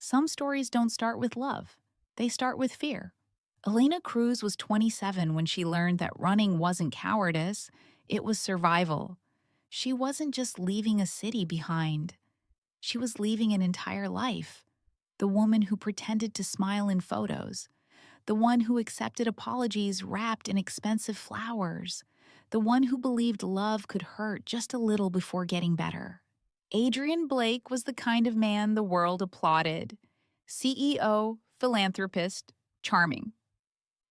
Some stories don't start with love, they start with fear. Elena Cruz was 27 when she learned that running wasn't cowardice, it was survival. She wasn't just leaving a city behind, she was leaving an entire life. The woman who pretended to smile in photos, the one who accepted apologies wrapped in expensive flowers, the one who believed love could hurt just a little before getting better. Adrian Blake was the kind of man the world applauded. CEO, philanthropist, charming.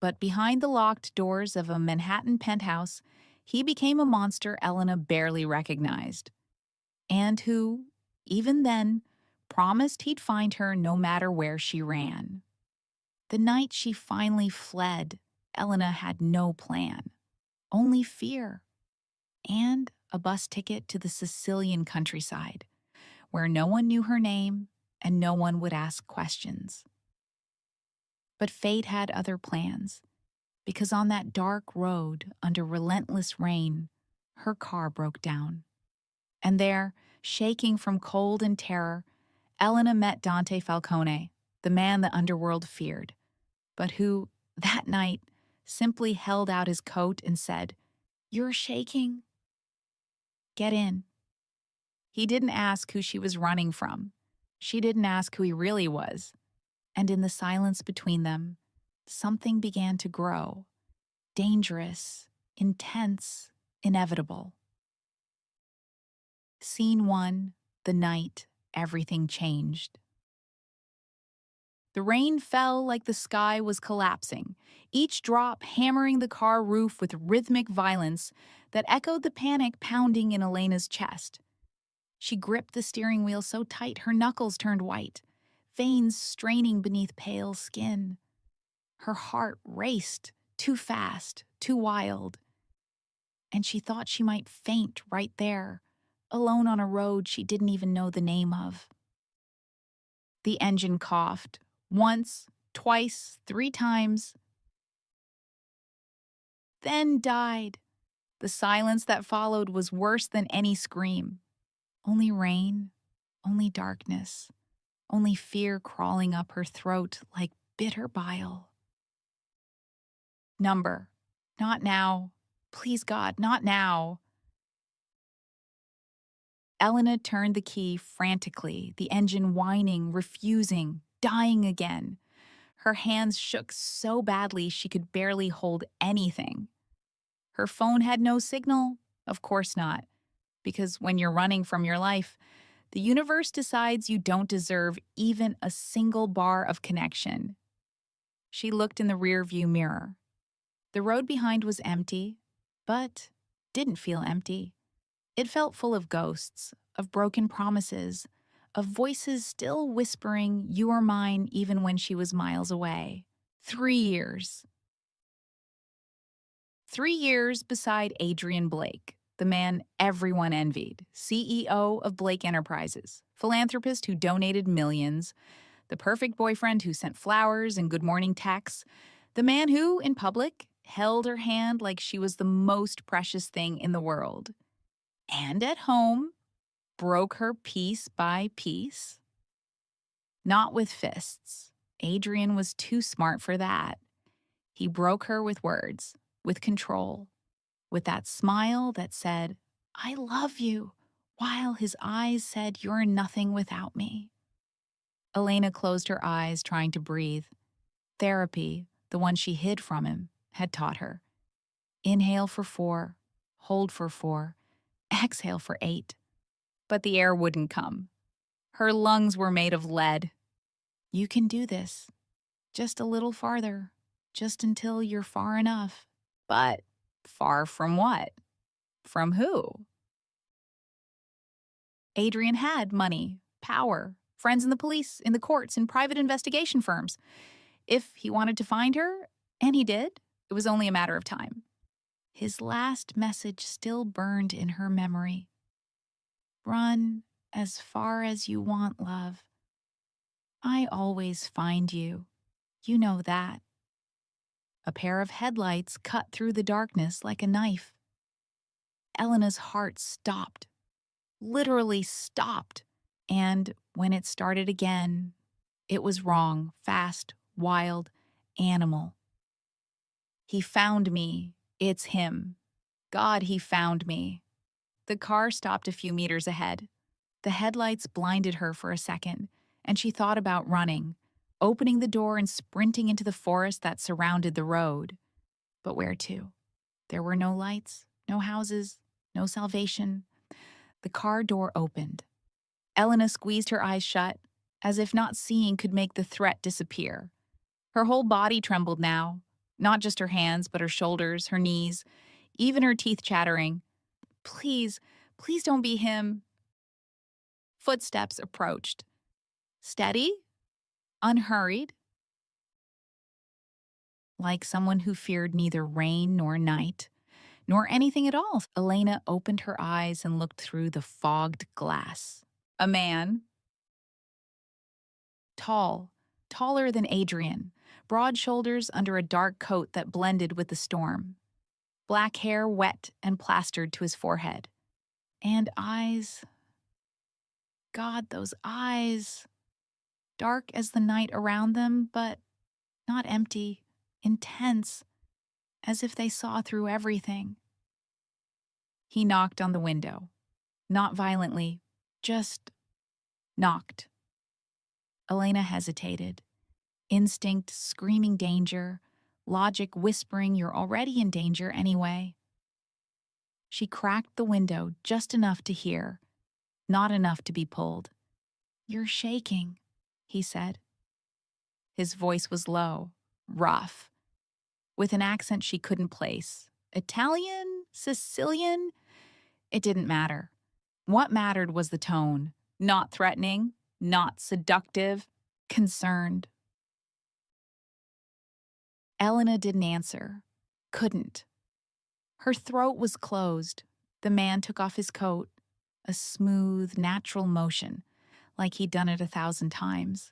But behind the locked doors of a Manhattan penthouse, he became a monster Elena barely recognized, and who, even then, promised he'd find her no matter where she ran. The night she finally fled, Elena had no plan, only fear, and a bus ticket to the Sicilian countryside, where no one knew her name and no one would ask questions. But fate had other plans, because on that dark road under relentless rain, her car broke down. And there, shaking from cold and terror, Elena met Dante Falcone, the man the underworld feared, but who, that night, simply held out his coat and said, "You're shaking? Get in." He didn't ask who she was running from. She didn't ask who he really was. And in the silence between them, something began to grow. Dangerous, intense, inevitable. Scene 1, the night everything changed. The rain fell like the sky was collapsing, each drop hammering the car roof with rhythmic violence that echoed the panic pounding in Elena's chest. She gripped the steering wheel so tight her knuckles turned white, veins straining beneath pale skin. Her heart raced, too fast, too wild. And she thought she might faint right there, alone on a road she didn't even know the name of. The engine coughed, once, twice, 3 times, then died. The silence that followed was worse than any scream. Only rain, only darkness, only fear crawling up her throat like bitter bile. Number. Not now. Please, God, not now. Elena turned the key frantically, the engine whining, refusing, dying again. Her hands shook so badly she could barely hold anything. Her phone had no signal? Of course not. Because when you're running from your life, the universe decides you don't deserve even a single bar of connection. She looked in the rearview mirror. The road behind was empty, but didn't feel empty. It felt full of ghosts, of broken promises, of voices still whispering, "You are mine," even when she was miles away. 3 years. 3 years beside Adrian Blake, the man everyone envied, CEO of Blake Enterprises, philanthropist who donated millions, the perfect boyfriend who sent flowers and good morning texts, the man who, in public, held her hand like she was the most precious thing in the world. And at home, broke her piece by piece. Not with fists. Adrian was too smart for that. He broke her with words, with control, with that smile that said, "I love you," while his eyes said, "You're nothing without me." Elena closed her eyes, trying to breathe. Therapy, the one she hid from him, had taught her. Inhale for 4, hold for 4, exhale for 8. But the air wouldn't come. Her lungs were made of lead. "You can do this. Just a little farther. Just until you're far enough." But far from what? From who? Adrian had money, power, friends in the police, in the courts, in private investigation firms. If he wanted to find her, and he did, it was only a matter of time. His last message still burned in her memory. "Run as far as you want, love. I always find you. You know that." A pair of headlights cut through the darkness like a knife. Elena's heart stopped, literally stopped. And when it started again, It was wrong, fast, wild, animal. He found me. It's him. God, he found me. The car stopped a few meters ahead. The headlights blinded her for a second, and she thought about running, opening the door and sprinting into the forest that surrounded the road. But where to? There were no lights, no houses, no salvation. The car door opened. Elena squeezed her eyes shut, as if not seeing could make the threat disappear. Her whole body trembled now, not just her hands, but her shoulders, her knees, even her teeth chattering. Please, please don't be him. Footsteps approached. Steady, unhurried, like someone who feared neither rain nor night, nor anything at all. Elena opened her eyes and looked through the fogged glass. A man, tall, taller than Adrian, broad shoulders under a dark coat that blended with the storm. Black hair wet and plastered to his forehead. And eyes. God, those eyes. Dark as the night around them, but not empty, intense, as if they saw through everything. He knocked on the window. Not violently, just knocked. Elena hesitated. Instinct screaming danger, logic whispering you're already in danger anyway. She cracked the window just enough to hear, not enough to be pulled. You're shaking, he said. His voice was low, rough, with an accent she couldn't place. Italian? Sicilian? It didn't matter. What mattered was the tone. Not threatening, not seductive, concerned. Elena didn't answer. Couldn't. Her throat was closed. The man took off his coat, a smooth, natural motion, like he'd done it 1,000 times,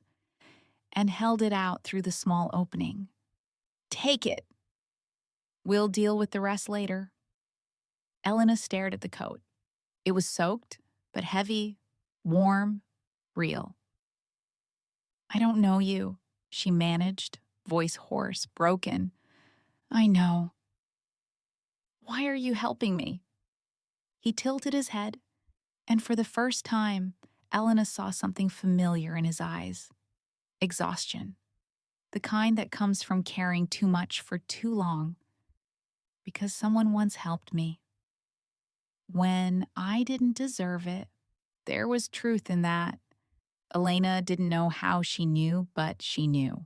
and held it out through the small opening. Take it. We'll deal with the rest later. Elena stared at the coat. It was soaked, but heavy, warm, real. I don't know you, she managed, voice hoarse, broken. I know. Why are you helping me? He tilted his head, and for the first time, Elena saw something familiar in his eyes. Exhaustion. The kind that comes from caring too much for too long. Because someone once helped me. When I didn't deserve it, there was truth in that. Elena didn't know how she knew, but she knew.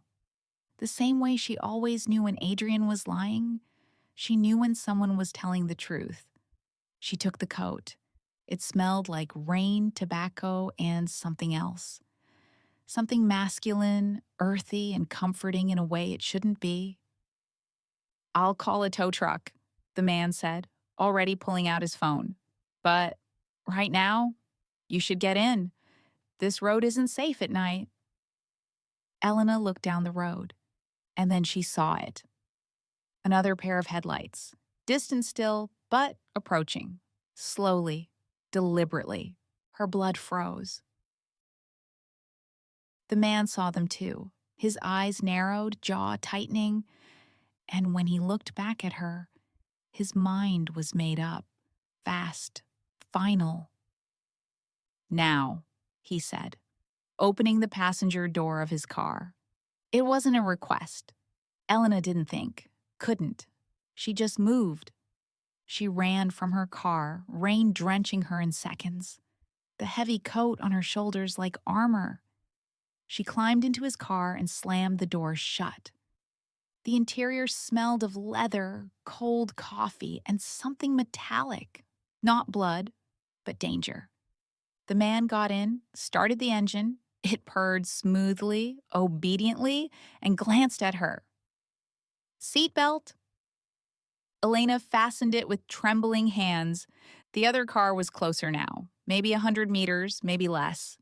The same way she always knew when Adrian was lying, she knew when someone was telling the truth. She took the coat. It smelled like rain, tobacco, and something else. Something masculine, earthy, and comforting in a way it shouldn't be. I'll call a tow truck, the man said, already pulling out his phone. But right now, you should get in. This road isn't safe at night. Elena looked down the road, and then she saw it. Another pair of headlights, distant still, but approaching. Slowly, deliberately. Her blood froze. The man saw them too, his eyes narrowed, jaw tightening, and when he looked back at her, his mind was made up, fast, final. Now, he said, opening the passenger door of his car. It wasn't a request. Elena didn't think, couldn't. She just moved. She ran from her car, rain drenching her in seconds, the heavy coat on her shoulders like armor. She climbed into his car and slammed the door shut. The interior smelled of leather, cold coffee, and something metallic. Not blood, but danger. The man got in, started the engine. It purred smoothly, obediently, and glanced at her. Seatbelt? Elena fastened it with trembling hands. The other car was closer now, maybe 100 meters, maybe less.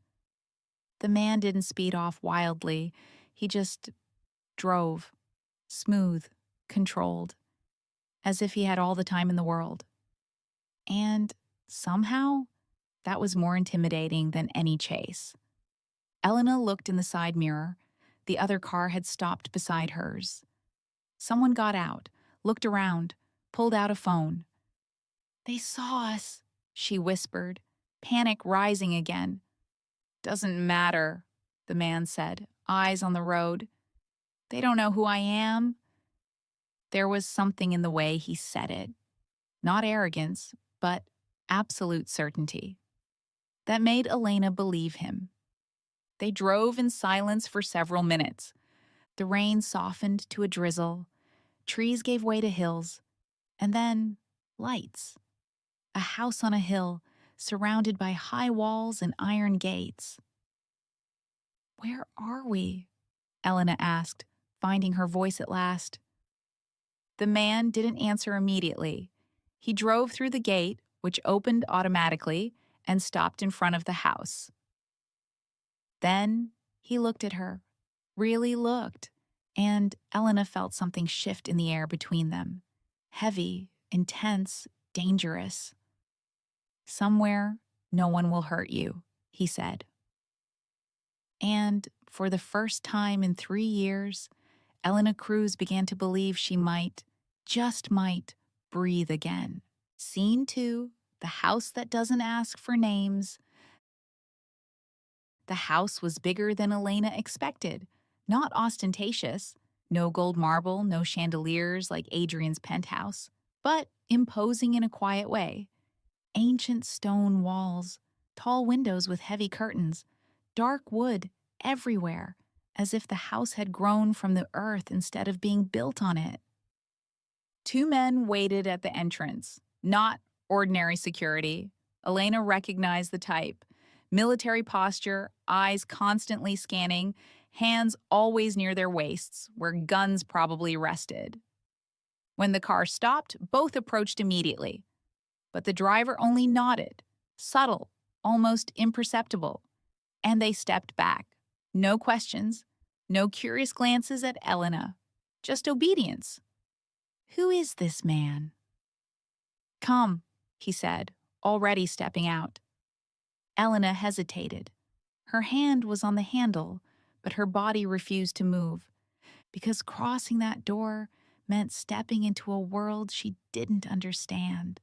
The man didn't speed off wildly. He just drove, smooth, controlled, as if he had all the time in the world. And somehow, that was more intimidating than any chase. Elena looked in the side mirror. The other car had stopped beside hers. Someone got out, looked around, pulled out a phone. "They saw us," she whispered, panic rising again. "Doesn't matter," the man said, eyes on the road. "They don't know who I am." There was something in the way he said it. Not arrogance, but absolute certainty. That made Elena believe him. They drove in silence for several minutes. The rain softened to a drizzle. Trees gave way to hills. And then, lights. A house on a hill, surrounded by high walls and iron gates. "Where are we?" Elena asked, finding her voice at last. The man didn't answer immediately. He drove through the gate, which opened automatically, and stopped in front of the house. Then he looked at her, really looked, and Elena felt something shift in the air between them. Heavy, intense, dangerous. "Somewhere, no one will hurt you," he said. And for the first time in 3 years, Elena Cruz began to believe she might, just might, breathe again. Scene 2, the house that doesn't ask for names. The house was bigger than Elena expected, not ostentatious, no gold marble, no chandeliers like Adrian's penthouse, but imposing in a quiet way. Ancient stone walls, tall windows with heavy curtains, dark wood everywhere, as if the house had grown from the earth instead of being built on it. Two men waited at the entrance, not ordinary security. Elena recognized the type. Military posture, eyes constantly scanning, hands always near their waists, where guns probably rested. When the car stopped, both approached immediately. But the driver only nodded, subtle, almost imperceptible. And they stepped back. No questions, no curious glances at Elena, just obedience. "Who is this man?" "Come," he said, already stepping out. Elena hesitated. Her hand was on the handle, but her body refused to move, because crossing that door meant stepping into a world she didn't understand.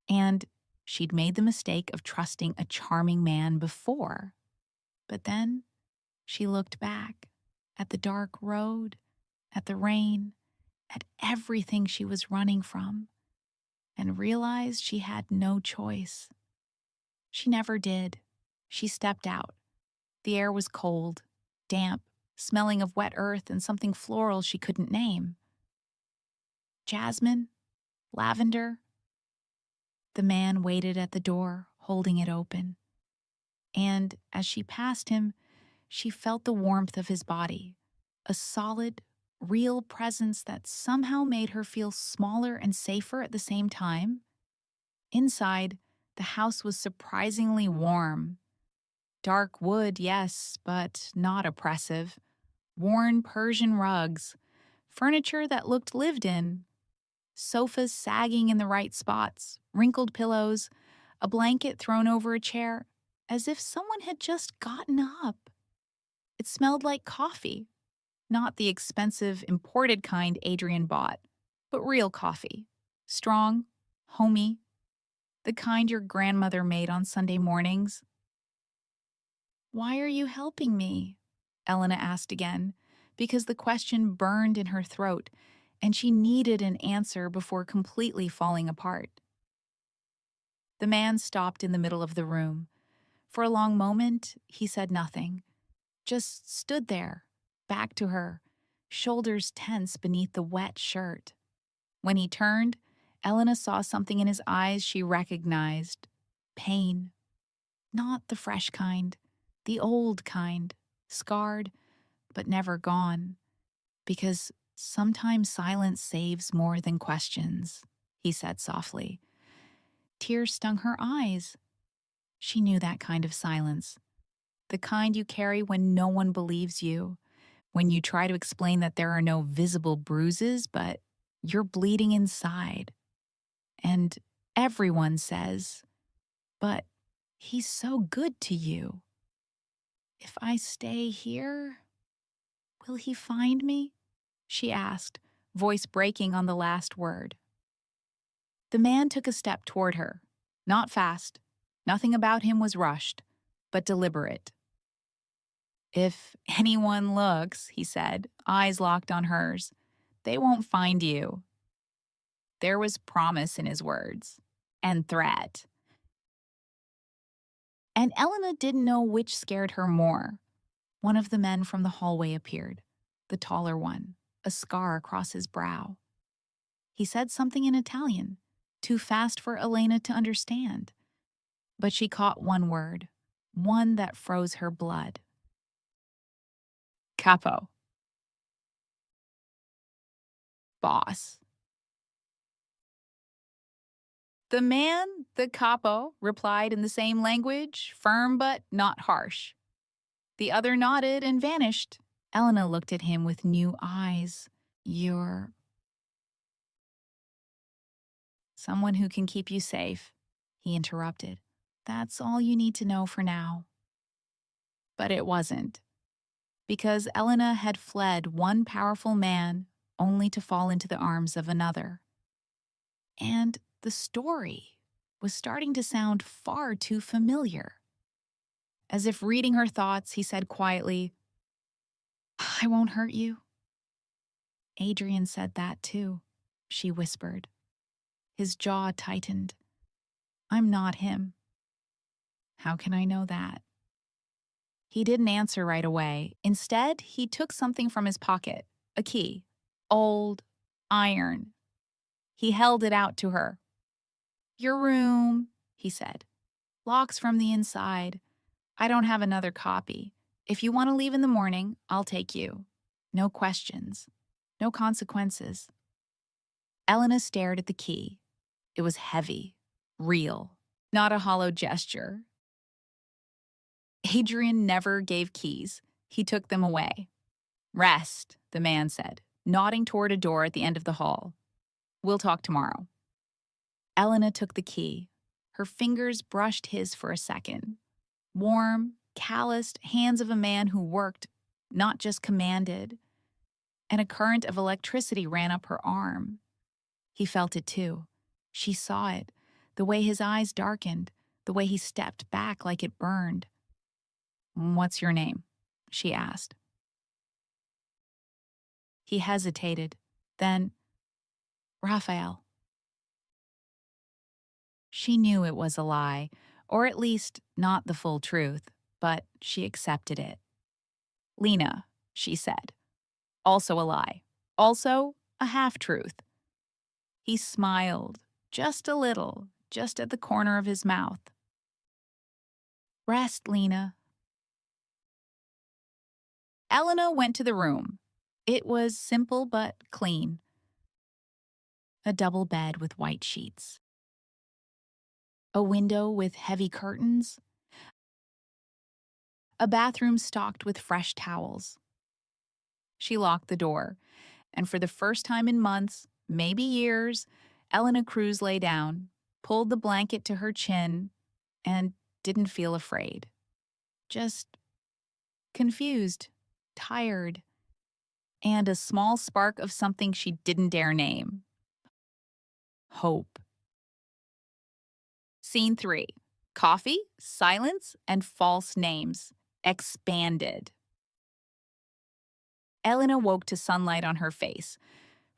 And she'd made the mistake of trusting a charming man before. But then she looked back at the dark road, at the rain, at everything she was running from, and realized she had no choice. She never did. She stepped out. The air was cold, damp, smelling of wet earth and something floral she couldn't name. Jasmine? Lavender? The man waited at the door, holding it open. And as she passed him, she felt the warmth of his body, a solid, real presence that somehow made her feel smaller and safer at the same time. Inside, the house was surprisingly warm. Dark wood, yes, but not oppressive. Worn Persian rugs, furniture that looked lived in, sofas sagging in the right spots, wrinkled pillows, a blanket thrown over a chair, as if someone had just gotten up. It smelled like coffee, not the expensive imported kind Adrian bought, but real coffee. Strong, homey, the kind your grandmother made on Sunday mornings. "Why are you helping me?" Elena asked again, because the question burned in her throat, and she needed an answer before completely falling apart. The man stopped in the middle of the room. For a long moment, he said nothing, just stood there, back to her, shoulders tense beneath the wet shirt. When he turned, Elena saw something in his eyes she recognized. Pain. Not the fresh kind, the old kind, scarred, but never gone. Because sometimes silence saves more than questions, he said softly. Tears stung her eyes. She knew that kind of silence. The kind you carry when no one believes you, when you try to explain that there are no visible bruises, but you're bleeding inside. And everyone says, "But he's so good to you." If I stay here, will he find me? She asked, voice breaking on the last word. The man took a step toward her. Not fast. Nothing about him was rushed, but deliberate. If anyone looks, he said, eyes locked on hers, they won't find you. There was promise in his words, and threat. And Elena didn't know which scared her more. One of the men from the hallway appeared, the taller one, a scar across his brow. He said something in Italian, too fast for Elena to understand. But she caught one word, one that froze her blood. Capo. Boss. The man, the capo, replied in the same language, firm but not harsh. The other nodded and vanished. Elena looked at him with new eyes. You're someone who can keep you safe, he interrupted. That's all you need to know for now. But it wasn't, because Elena had fled one powerful man only to fall into the arms of another. And the story was starting to sound far too familiar. As if reading her thoughts, he said quietly, I won't hurt you. Adrian said that too, she whispered. His jaw tightened. I'm not him. How can I know that? He didn't answer right away. Instead, he took something from his pocket, a key, old, iron. He held it out to her. Your room, he said. Locks from the inside. I don't have another copy. If you want to leave in the morning, I'll take you. No questions. No consequences. Elena stared at the key. It was heavy, real, not a hollow gesture. Adrian never gave keys. He took them away. Rest, the man said, nodding toward a door at the end of the hall. We'll talk tomorrow. Elena took the key. Her fingers brushed his for a second. Warm, calloused hands of a man who worked, not just commanded. And a current of electricity ran up her arm. He felt it too. She saw it, the way his eyes darkened, the way he stepped back like it burned. What's your name? She asked. He hesitated. Then, Raphael. She knew it was a lie, or at least not the full truth, but she accepted it. Lena, she said. Also a lie. Also a half-truth. He smiled, just a little, just at the corner of his mouth. Rest, Lena. Elena went to the room. It was simple but clean. A double bed with white sheets. A window with heavy curtains. A bathroom stocked with fresh towels. She locked the door, and for the first time in months, maybe years, Elena Cruz lay down, pulled the blanket to her chin, and didn't feel afraid. Just confused, tired, and a small spark of something she didn't dare name. Hope. Scene 3. Coffee, silence, and false names. Expanded. Elena woke to sunlight on her face.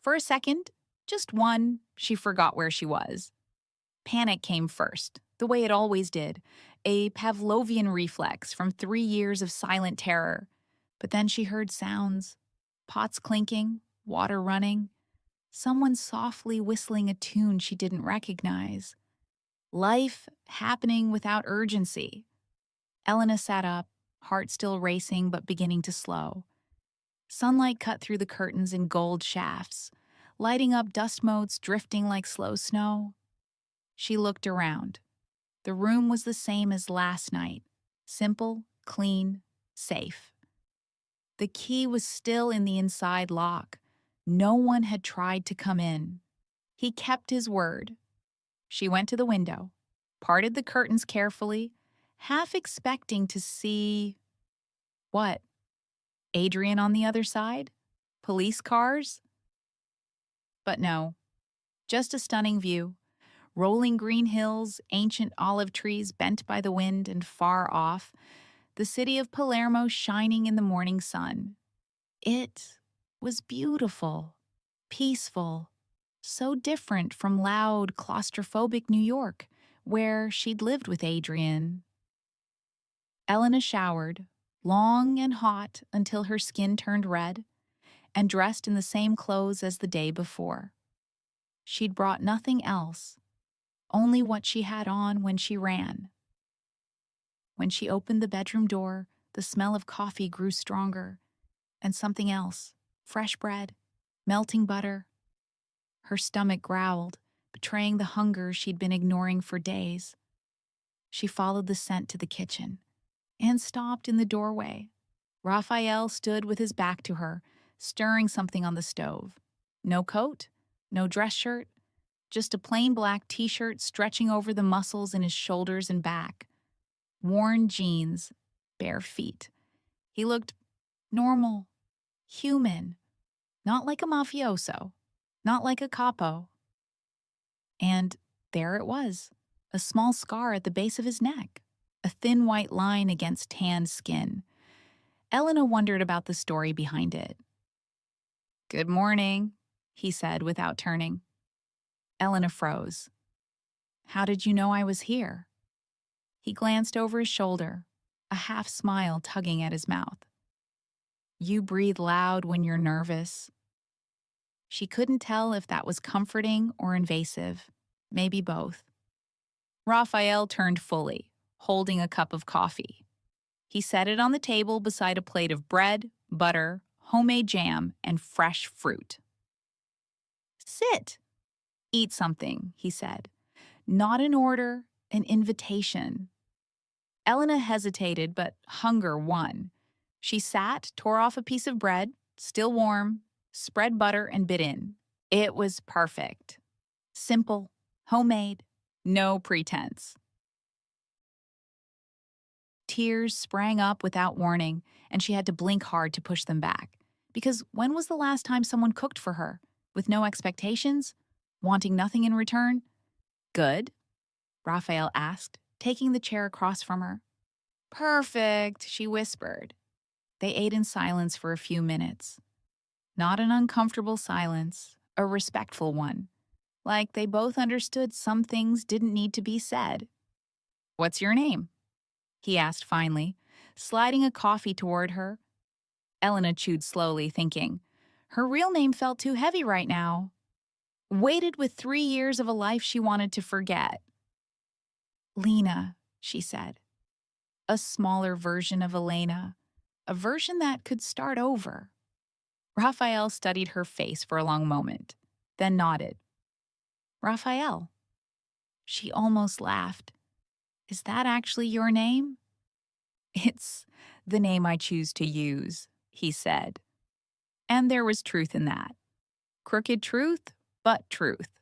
For a second, just one, she forgot where she was. Panic came first, the way it always did, a Pavlovian reflex from 3 years of silent terror. But then she heard sounds. Pots clinking, water running, someone softly whistling a tune she didn't recognize. Life happening without urgency. Elena sat up, heart still racing but beginning to slow. Sunlight cut through the curtains in gold shafts, lighting up dust motes drifting like slow snow. She looked around. The room was the same as last night. Simple, clean, safe. The key was still in the inside lock. No one had tried to come in. He kept his word. She went to the window, parted the curtains carefully, half expecting to see What? Adrian on the other side? Police cars? But no, just a stunning view. Rolling green hills, ancient olive trees bent by the wind, and far off, the city of Palermo shining in the morning sun. It was beautiful, peaceful, so different from loud, claustrophobic New York, where she'd lived with Adrian. Elena showered, long and hot until her skin turned red, and dressed in the same clothes as the day before. She'd brought nothing else, only what she had on when she ran. When she opened the bedroom door, the smell of coffee grew stronger, and something else, fresh bread, melting butter. Her stomach growled, betraying the hunger she'd been ignoring for days. She followed the scent to the kitchen and stopped in the doorway. Raphael stood with his back to her, stirring something on the stove. No coat, no dress shirt, just a plain black t-shirt stretching over the muscles in his shoulders and back. Worn jeans, bare feet. He looked normal, human, not like a mafioso, not like a capo. And there it was, a small scar at the base of his neck, a thin white line against tanned skin. Elena wondered about the story behind it. "Good morning," he said without turning. Elena froze. "How did you know I was here?" He glanced over his shoulder, a half smile tugging at his mouth. "You breathe loud when you're nervous." She couldn't tell if that was comforting or invasive, maybe both. Raphael turned fully, holding a cup of coffee. He set it on the table beside a plate of bread, butter, homemade jam, and fresh fruit. "Sit. Eat something," he said. Not an order, an invitation. Elena hesitated, but hunger won. She sat, tore off a piece of bread, still warm, spread butter, and bit in. It was perfect. Simple, homemade, no pretense. Tears sprang up without warning, and she had to blink hard to push them back. Because when was the last time someone cooked for her? With no expectations? Wanting nothing in return? "Good?" Raphael asked, taking the chair across from her. "Perfect," she whispered. They ate in silence for a few minutes. Not an uncomfortable silence, a respectful one. Like they both understood some things didn't need to be said. "What's your name?" he asked finally, sliding a coffee toward her. Elena chewed slowly, thinking, her real name felt too heavy right now. Weighted with 3 years of a life she wanted to forget. "Lena," she said. A smaller version of Elena, a version that could start over. Raphael studied her face for a long moment, then nodded. "Raphael." She almost laughed. "Is that actually your name?" "It's the name I choose to use," he said. And there was truth in that. Crooked truth, but truth.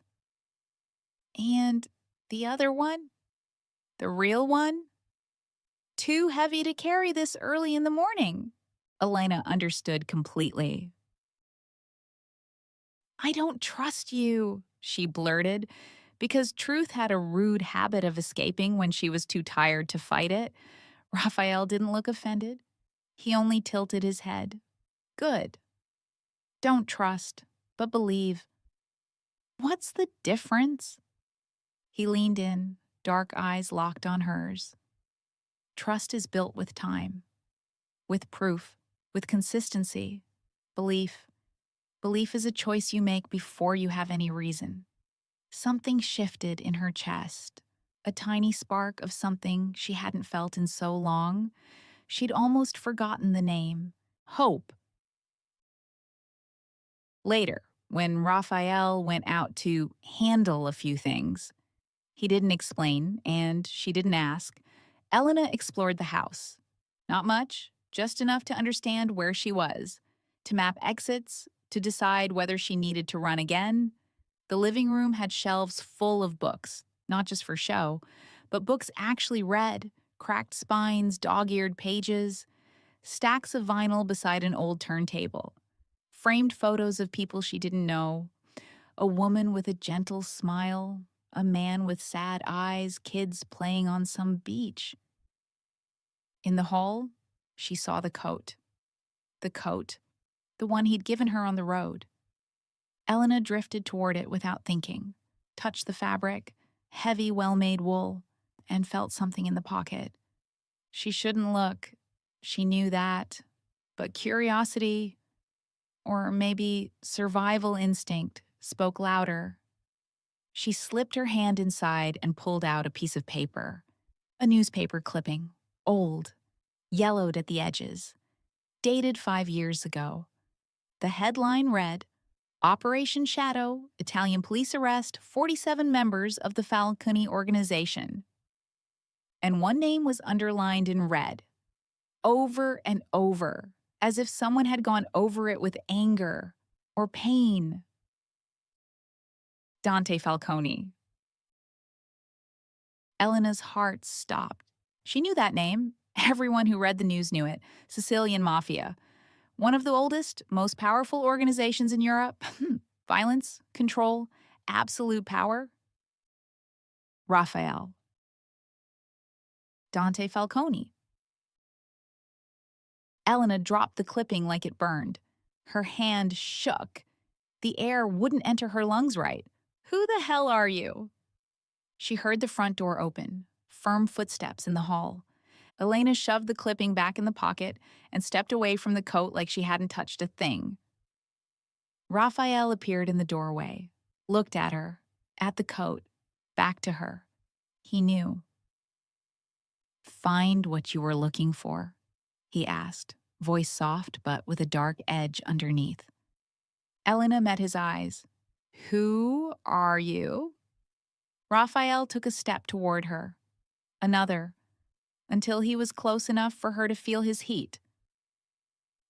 "And the other one? The real one?" "Too heavy to carry this early in the morning." Elena understood completely. "I don't trust you," she blurted, because truth had a rude habit of escaping when she was too tired to fight it. Raphael didn't look offended. He only tilted his head. "Good. Don't trust, but believe." "What's the difference?" He leaned in, dark eyes locked on hers. "Trust is built with time, with proof, with consistency, belief. Belief is a choice you make before you have any reason." Something shifted in her chest, a tiny spark of something she hadn't felt in so long. She'd almost forgotten the name. Hope. Later, when Raphael went out to handle a few things, he didn't explain, and she didn't ask. Elena explored the house. Not much, just enough to understand where she was, to map exits, to decide whether she needed to run again. The living room had shelves full of books, not just for show, but books actually read, cracked spines, dog-eared pages. stacks of vinyl beside an old turntable, framed photos of people she didn't know, a woman with a gentle smile, a man with sad eyes, kids playing on some beach. In the hall, she saw the coat. The coat, the one he'd given her on the road. Elena drifted toward it without thinking, touched the fabric, heavy, well-made wool, and felt something in the pocket. She shouldn't look. She knew that. But curiosity, or maybe survival instinct, spoke louder. She slipped her hand inside and pulled out a piece of paper. A newspaper clipping, old, yellowed at the edges, dated 5 years ago. The headline read, Operation Shadow, Italian police arrest 47 members of the Falcone organization. And one name was underlined in red, over and over, as if someone had gone over it with anger or pain. Dante Falcone. Elena's heart stopped. She knew that name. Everyone who read the news knew it. Sicilian Mafia. One of the oldest, most powerful organizations in Europe. Violence, control, absolute power. Raphael. Dante Falcone. Elena dropped the clipping like it burned. Her hand shook. The air wouldn't enter her lungs right. Who the hell are you? She heard the front door open, firm footsteps in the hall. Elena shoved the clipping back in the pocket and stepped away from the coat like she hadn't touched a thing. Raphael appeared in the doorway, looked at her, at the coat, back to her. He knew. Find what you were looking for, he asked, voice soft but with a dark edge underneath. Elena met his eyes. Who are you? Raphael took a step toward her. Another, until he was close enough for her to feel his heat.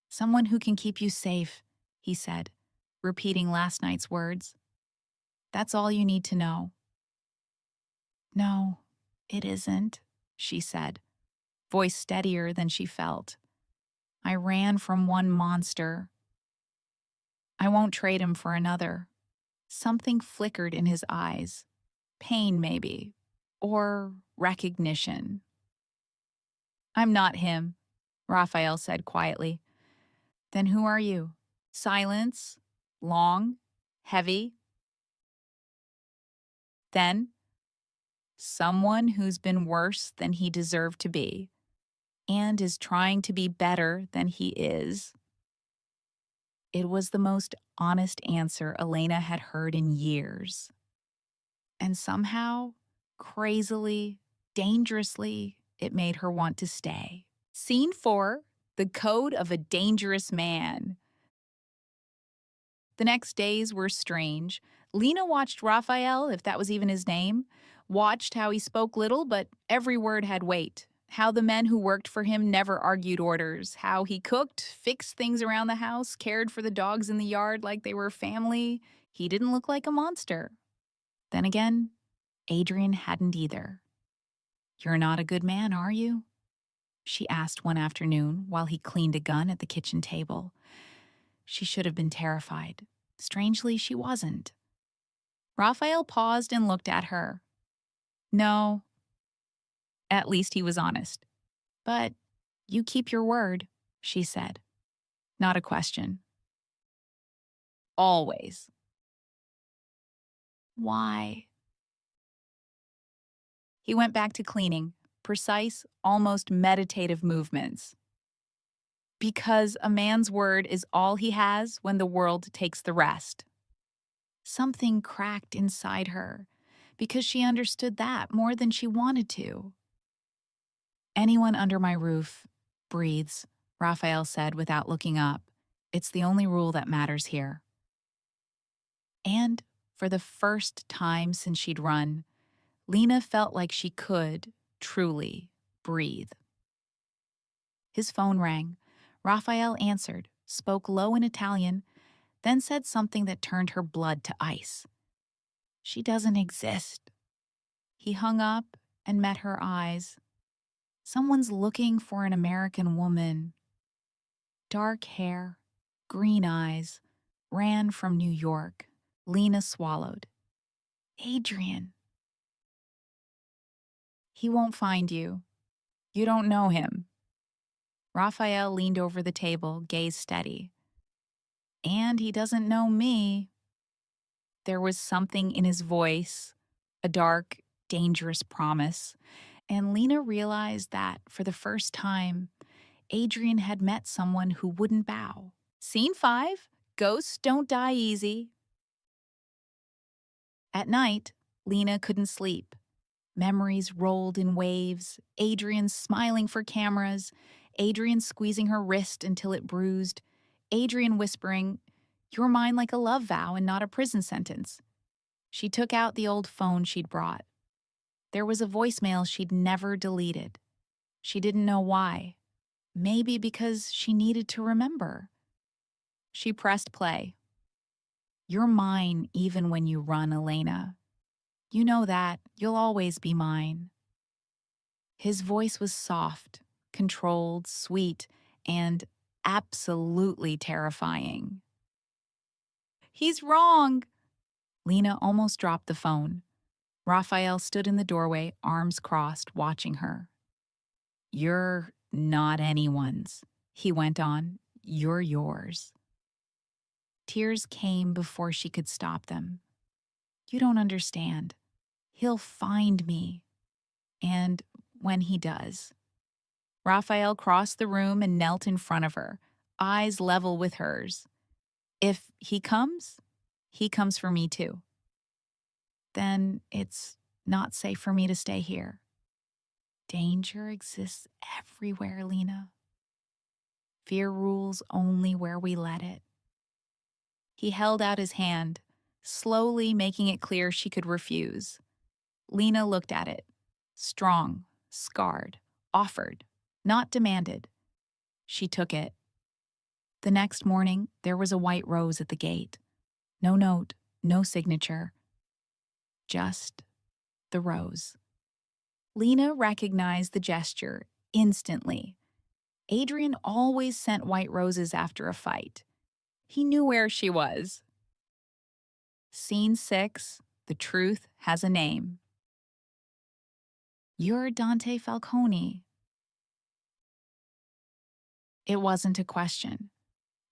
Someone who can keep you safe, he said, repeating last night's words. That's all you need to know. No, it isn't, she said, voice steadier than she felt. I ran from one monster. I won't trade him for another. Something flickered in his eyes. Pain, maybe. Or recognition. I'm not him, Raphael said quietly. Then who are you? Silence? Long? Heavy? Then, someone who's been worse than he deserved to be, and is trying to be better than he is. It was the most honest answer Elena had heard in years. And somehow, crazily, dangerously, it made her want to stay. Scene 4, The Code of a Dangerous Man. The next days were strange. Lena watched Raphael, if that was even his name, watched how he spoke little, but every word had weight, how the men who worked for him never argued orders, how he cooked, fixed things around the house, cared for the dogs in the yard like they were family. He didn't look like a monster. Then again, Adrian hadn't either. You're not a good man, are you? She asked one afternoon while he cleaned a gun at the kitchen table. She should have been terrified. Strangely, she wasn't. Raphael paused and looked at her. No. At least he was honest. But you keep your word, she said. Not a question. Always. Why? He went back to cleaning, precise, almost meditative movements. Because a man's word is all he has when the world takes the rest. Something cracked inside her, because she understood that more than she wanted to. Anyone under my roof breathes, Raphael said without looking up. It's the only rule that matters here. And for the first time since she'd run, Lena felt like she could, truly, breathe. His phone rang. Raphael answered, spoke low in Italian, then said something that turned her blood to ice. She doesn't exist. He hung up and met her eyes. Someone's looking for an American woman, Dark hair, green eyes, ran from New York. Lena swallowed. Adrian. He won't find you. You don't know him. Raphael leaned over the table, gaze steady. And he doesn't know me. There was something in his voice, a dark, dangerous promise, and Lena realized that, for the first time, Adrian had met someone who wouldn't bow. Scene 5, Ghosts Don't Die Easy. At night, Lena couldn't sleep. Memories rolled in waves, Adrian smiling for cameras, Adrian squeezing her wrist until it bruised, Adrian whispering, "You're mine like a love vow and not a prison sentence." She took out the old phone she'd brought. There was a voicemail she'd never deleted. She didn't know why. Maybe because she needed to remember. She pressed play. "You're mine even when you run, Elena. You know that. You'll always be mine." His voice was soft, controlled, sweet, and absolutely terrifying. "He's wrong!" Lena almost dropped the phone. Raphael stood in the doorway, arms crossed, watching her. "You're not anyone's," he went on. "You're yours." Tears came before she could stop them. "You don't understand. He'll find me. And when he does." Raphael crossed the room and knelt in front of her, eyes level with hers. "If he comes for me too. Then it's not safe for me to stay here. Danger exists everywhere, Lena. Fear rules only where we let it." He held out his hand, slowly making it clear she could refuse. Lena looked at it. Strong, scarred, offered, not demanded. She took it. The next morning, there was a white rose at the gate. No note, no signature. Just the rose. Lena recognized the gesture instantly. Adrian always sent white roses after a fight. He knew where she was. Scene 6, The Truth Has a Name. "You're Dante Falcone." It wasn't a question.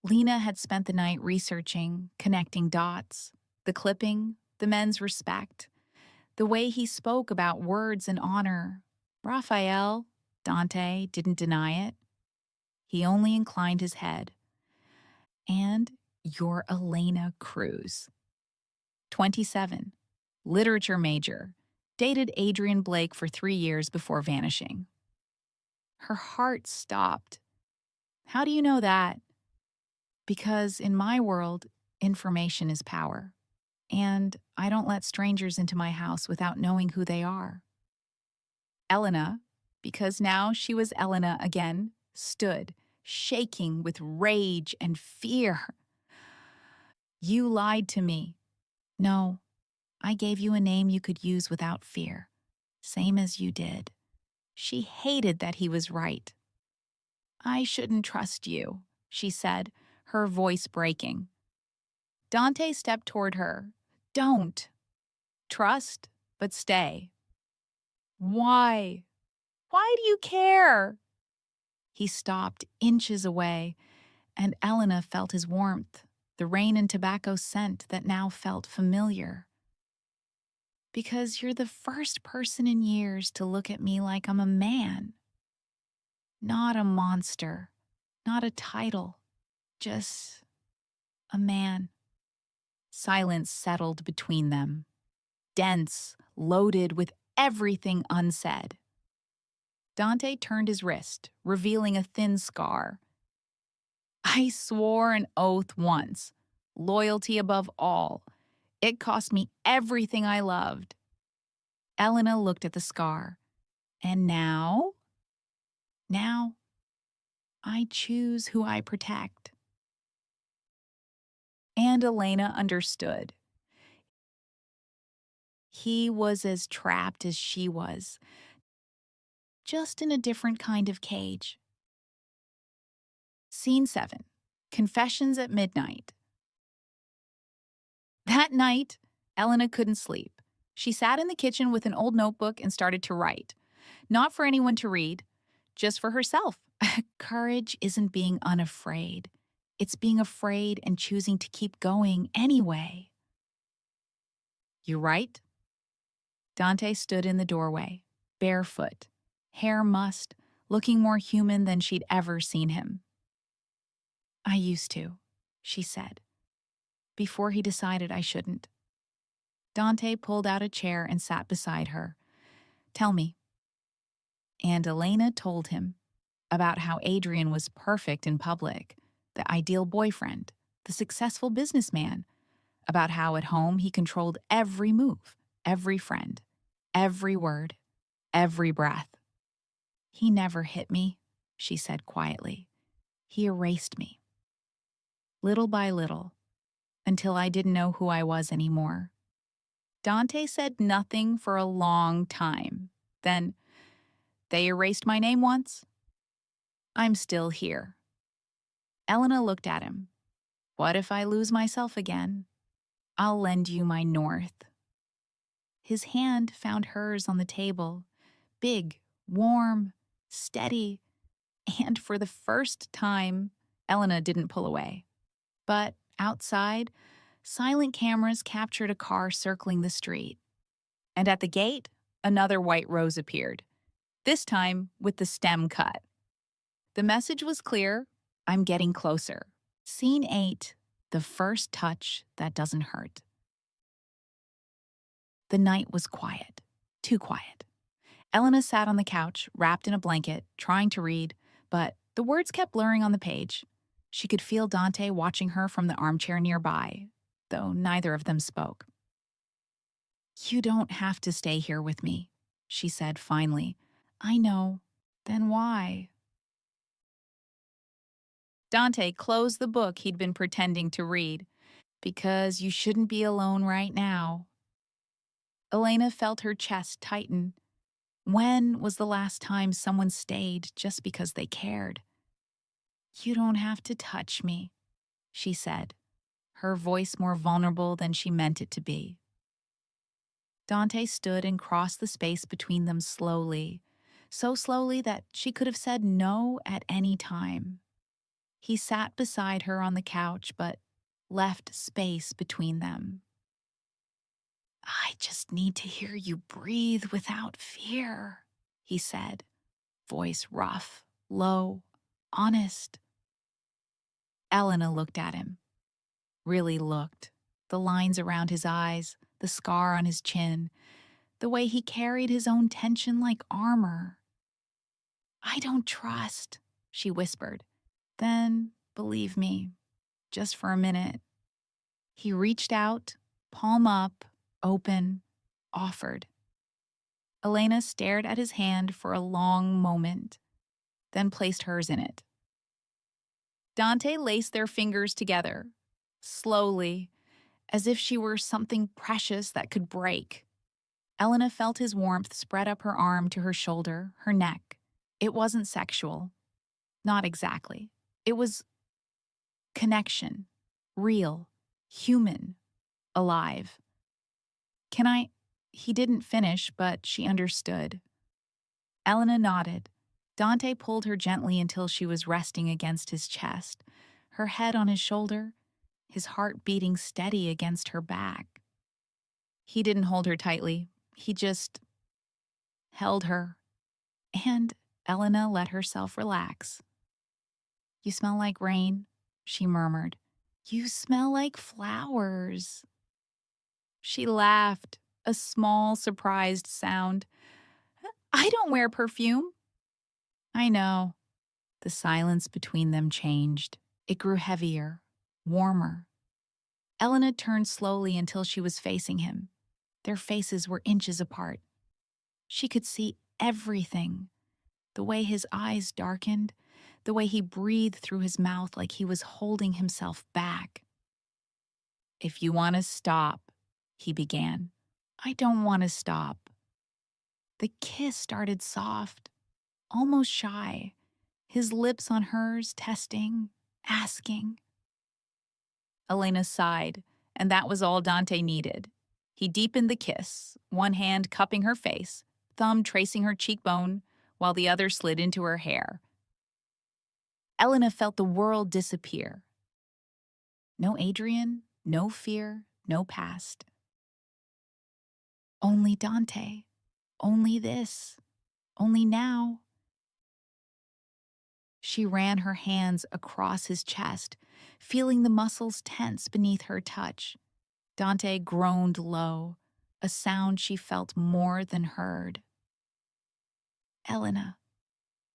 Lena had spent the night researching, connecting dots, the clipping, the men's respect, the way he spoke about words and honor. Raphael, Dante, didn't deny it. He only inclined his head. "And you're Elena Cruz. 27, literature major, dated Adrian Blake for 3 years before vanishing." Her heart stopped. "How do you know that?" "Because in my world, information is power. And I don't let strangers into my house without knowing who they are." Elena, because now she was Elena again, stood, shaking with rage and fear. "You lied to me." "No, I gave you a name you could use without fear, same as you did." She hated that he was right. "I shouldn't trust you," she said, her voice breaking. Dante stepped toward her. "Don't. Trust, but stay." "Why? Why do you care?" He stopped inches away, and Elena felt his warmth, the rain and tobacco scent that now felt familiar. "Because you're the first person in years to look at me like I'm a man. Not a monster, not a title, just a man." Silence settled between them, dense, loaded with everything unsaid. Dante turned his wrist, revealing a thin scar. "I swore an oath once, loyalty above all. It cost me everything I loved." Elena looked at the scar. "And now?" "Now, I choose who I protect." And Elena understood. He was as trapped as she was, just in a different kind of cage. Scene 7. Confessions at midnight. That night, Elena couldn't sleep. She sat in the kitchen with an old notebook and started to write. Not for anyone to read, just for herself. Courage isn't being unafraid. It's being afraid and choosing to keep going anyway. You write? Dante stood in the doorway, barefoot, hair mussed, looking more human than she'd ever seen him. I used to, she said, before he decided I shouldn't. Dante pulled out a chair and sat beside her. Tell me. And Elena told him about how Adrian was perfect in public, the ideal boyfriend, the successful businessman, about how at home he controlled every move, every friend, every word, every breath. He never hit me, she said quietly. He erased me. Little by little, until I didn't know who I was anymore. Dante said nothing for a long time. Then, they erased my name once. I'm still here. Elena looked at him. What if I lose myself again? I'll lend you my north. His hand found hers on the table, big, warm, steady, and for the first time, Elena didn't pull away. But outside, silent cameras captured a car circling the street. And at the gate, another white rose appeared, this time with the stem cut. The message was clear: I'm getting closer. Scene 8, the first touch that doesn't hurt. The night was quiet, too quiet. Elena sat on the couch, wrapped in a blanket, trying to read, but the words kept blurring on the page. She could feel Dante watching her from the armchair nearby, though neither of them spoke. You don't have to stay here with me, she said finally. I know. Then why? Dante closed the book he'd been pretending to read. Because you shouldn't be alone right now. Elena felt her chest tighten. When was the last time someone stayed just because they cared? You don't have to touch me, she said, her voice more vulnerable than she meant it to be. Dante stood and crossed the space between them slowly, so slowly that she could have said no at any time. He sat beside her on the couch, but left space between them. I just need to hear you breathe without fear, he said, voice rough, low, honest. Elena looked at him. Really looked. The lines around his eyes, the scar on his chin, the way he carried his own tension like armor. I don't trust, she whispered. Then, believe me, just for a minute. He reached out, palm up, open, offered. Elena stared at his hand for a long moment, then placed hers in it. Dante laced their fingers together, slowly, as if she were something precious that could break. Elena felt his warmth spread up her arm to her shoulder, her neck. It wasn't sexual. Not exactly. It was connection, real, human, alive. Can I? He didn't finish, but she understood. Elena nodded. Dante pulled her gently until she was resting against his chest, her head on his shoulder, his heart beating steady against her back. He didn't hold her tightly. He just held her. And Elena let herself relax. You smell like rain, she murmured. You smell like flowers. She laughed, a small, surprised sound. I don't wear perfume. I know. The silence between them changed. It grew heavier, warmer. Elena turned slowly until she was facing him. Their faces were inches apart. She could see everything. The way his eyes darkened, the way he breathed through his mouth like he was holding himself back. If you want to stop, he began. I don't want to stop. The kiss started soft, almost shy. his lips on hers, testing, asking. Elena sighed, and that was all Dante needed. He deepened the kiss, one hand cupping her face, thumb tracing her cheekbone, while the other slid into her hair. Elena felt the world disappear. No Adrian, no fear, no past. Only Dante. Only this. Only now. She ran her hands across his chest, feeling the muscles tense beneath her touch. Dante groaned low, a sound she felt more than heard. Elena,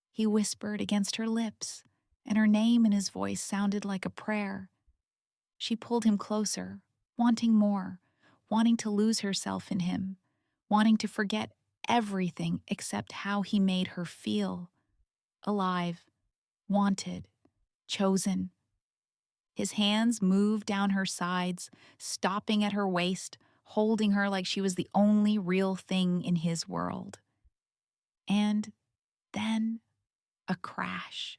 he whispered against her lips, and her name in his voice sounded like a prayer. She pulled him closer, wanting more, wanting to lose herself in him, wanting to forget everything except how he made her feel. Alive, wanted, chosen. His hands moved down her sides, stopping at her waist, holding her like she was the only real thing in his world. And then a crash.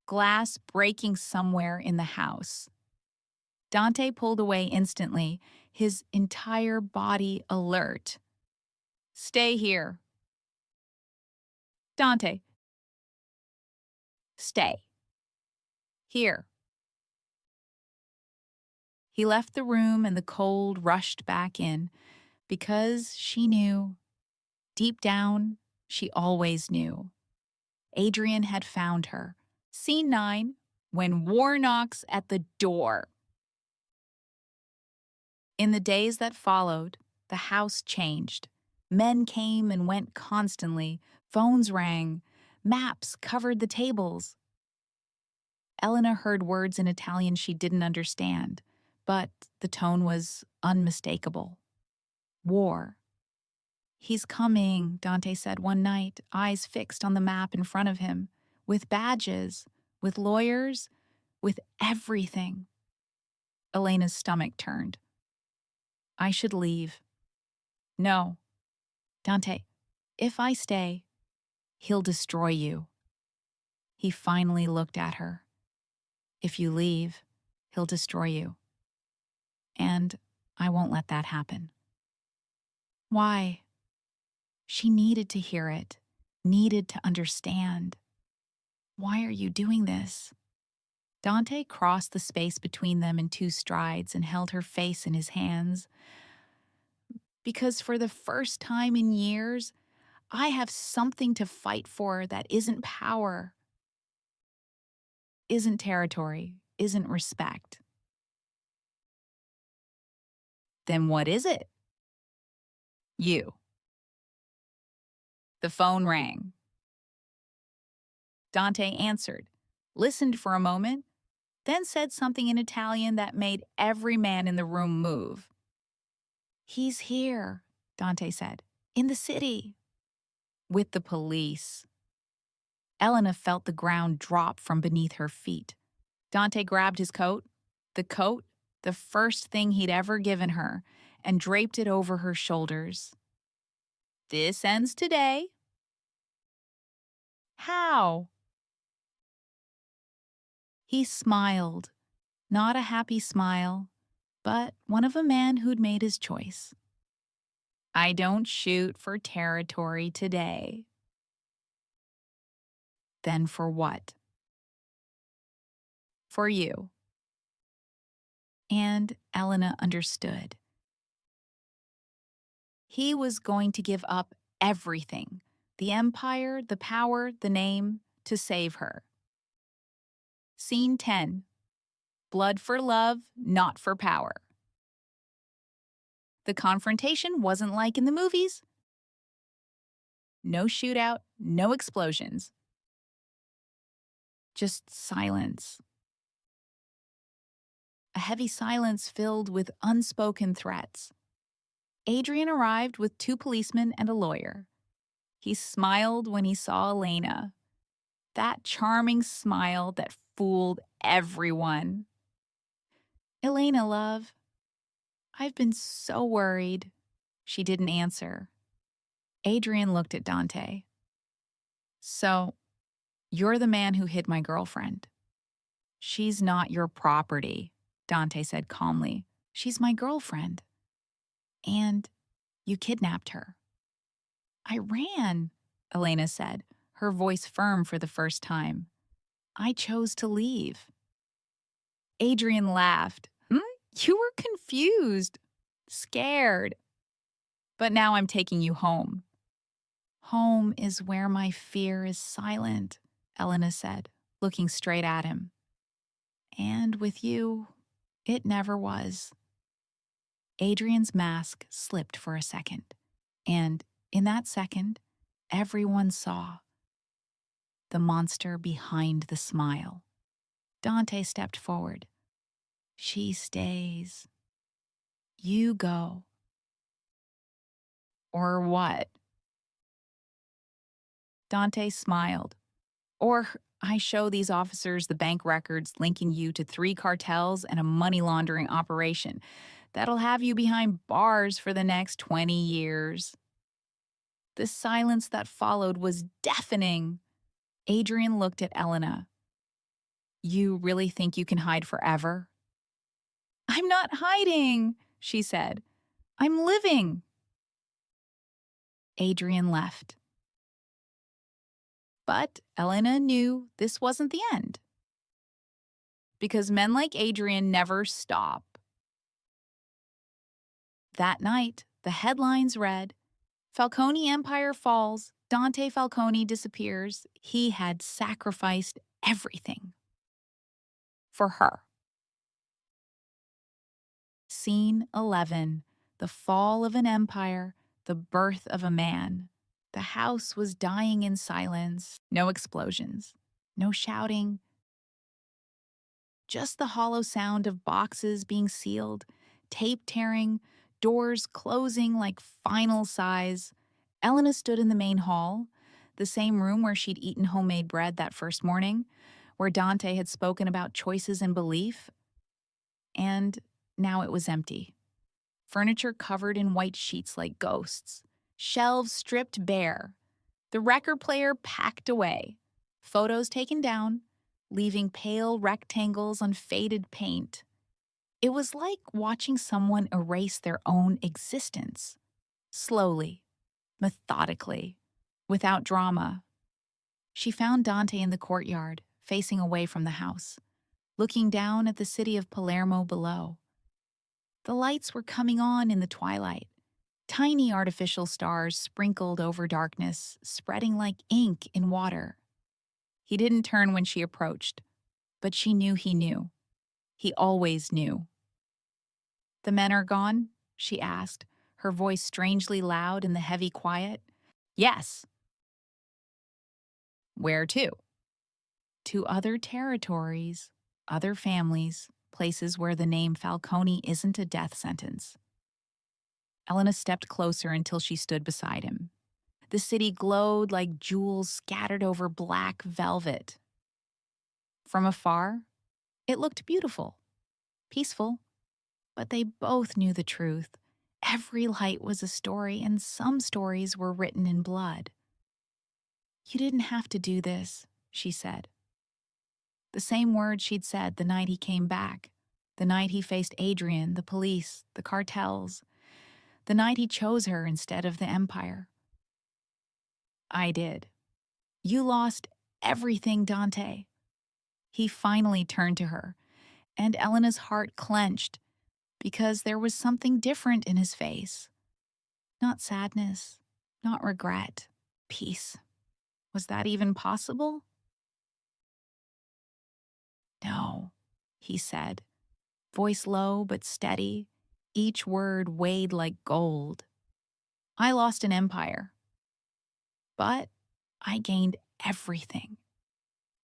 Glass breaking somewhere in the house. Dante pulled away instantly, his entire body alert. Stay here. Dante. Stay. Here. He left the room and the cold rushed back in because she knew, deep down, she always knew. Adrian had found her. Scene 9, when war knocks at the door. In the days that followed, the house changed. Men came and went constantly. Phones rang. Maps covered the tables. Elena heard words in Italian she didn't understand, but the tone was unmistakable. War. He's coming, Dante said one night, eyes fixed on the map in front of him, with badges, with lawyers, with everything. Elena's stomach turned. I should leave. No. Dante, if I stay, he'll destroy you. He finally looked at her. If you leave, he'll destroy you. And I won't let that happen. Why? She needed to hear it, needed to understand. Why are you doing this? Dante crossed the space between them in 2 strides and held her face in his hands. Because for the first time in years, I have something to fight for that isn't power, isn't territory, isn't respect. Then what is it? You. The phone rang. Dante answered, listened for a moment, then said something in Italian that made every man in the room move. He's here, Dante said, in the city. With the police. Elena felt the ground drop from beneath her feet. Dante grabbed his coat, the first thing he'd ever given her, and draped it over her shoulders. This ends today. How? He smiled, not a happy smile, but one of a man who'd made his choice. I don't shoot for territory today. Then for what? For you. And Elena understood. He was going to give up everything, the empire, the power, the name, to save her. Scene 10. Blood for love, not for power. The confrontation wasn't like in the movies. No shootout, no explosions. Just silence. A heavy silence filled with unspoken threats. Adrian arrived with 2 policemen and a lawyer. He smiled when he saw Elena. That charming smile that fooled everyone. Elena, love. I've been so worried. She didn't answer. Adrian looked at Dante. So, You're the man who hid my girlfriend. She's not your property, Dante said calmly. She's my girlfriend. And you kidnapped her. I ran, Elena said, her voice firm for the first time. I chose to leave. Adrian laughed. You were confused, scared. But now I'm taking you home. Home is where my fear is silent, Elena said, looking straight at him. And with you, it never was. Adrian's mask slipped for a second, and in that second, everyone saw the monster behind the smile. Dante stepped forward. She stays. You go. Or what? Dante smiled. Or I show these officers the bank records linking you to 3 cartels and a money laundering operation. That'll have you behind bars for the next 20 years. The silence that followed was deafening. Adrian looked at Elena. You really think you can hide forever? I'm not hiding, she said. I'm living. Adrian left. But Elena knew this wasn't the end. Because men like Adrian never stop. That night, the headlines read, Falcone Empire falls, Dante Falcone disappears. He had sacrificed everything for her. Scene 11, the fall of an empire, the birth of a man. The house was dying in silence. No explosions, no shouting, just the hollow sound of boxes being sealed, tape tearing, doors closing like final sighs. Elena stood in the main hall, the same room where she'd eaten homemade bread that first morning, where Dante had spoken about choices and belief. And now it was empty. Furniture covered in white sheets like ghosts. Shelves stripped bare. The record player packed away. Photos taken down, leaving pale rectangles on faded paint. It was like watching someone erase their own existence. Slowly, methodically, without drama. She found Dante in the courtyard, facing away from the house, looking down at the city of Palermo below. The lights were coming on in the twilight. Tiny artificial stars sprinkled over darkness, spreading like ink in water. He didn't turn when she approached, but she knew he knew. He always knew. The men are gone? She asked, her voice strangely loud in the heavy quiet. Yes. Where to? To other territories, other families, places where the name Falcone isn't a death sentence. Elena stepped closer until she stood beside him. The city glowed like jewels scattered over black velvet. From afar, it looked beautiful, peaceful, but they both knew the truth. Every light was a story, and some stories were written in blood. You didn't have to do this, she said. The same words she'd said the night he came back, the night he faced Adrian, the police, the cartels, the night he chose her instead of the empire. I did. You lost everything, Dante. He finally turned to her, and Elena's heart clenched because there was something different in his face. Not sadness, not regret, peace. Was that even possible? No, he said, voice low but steady, each word weighed like gold. I lost an empire, but I gained everything.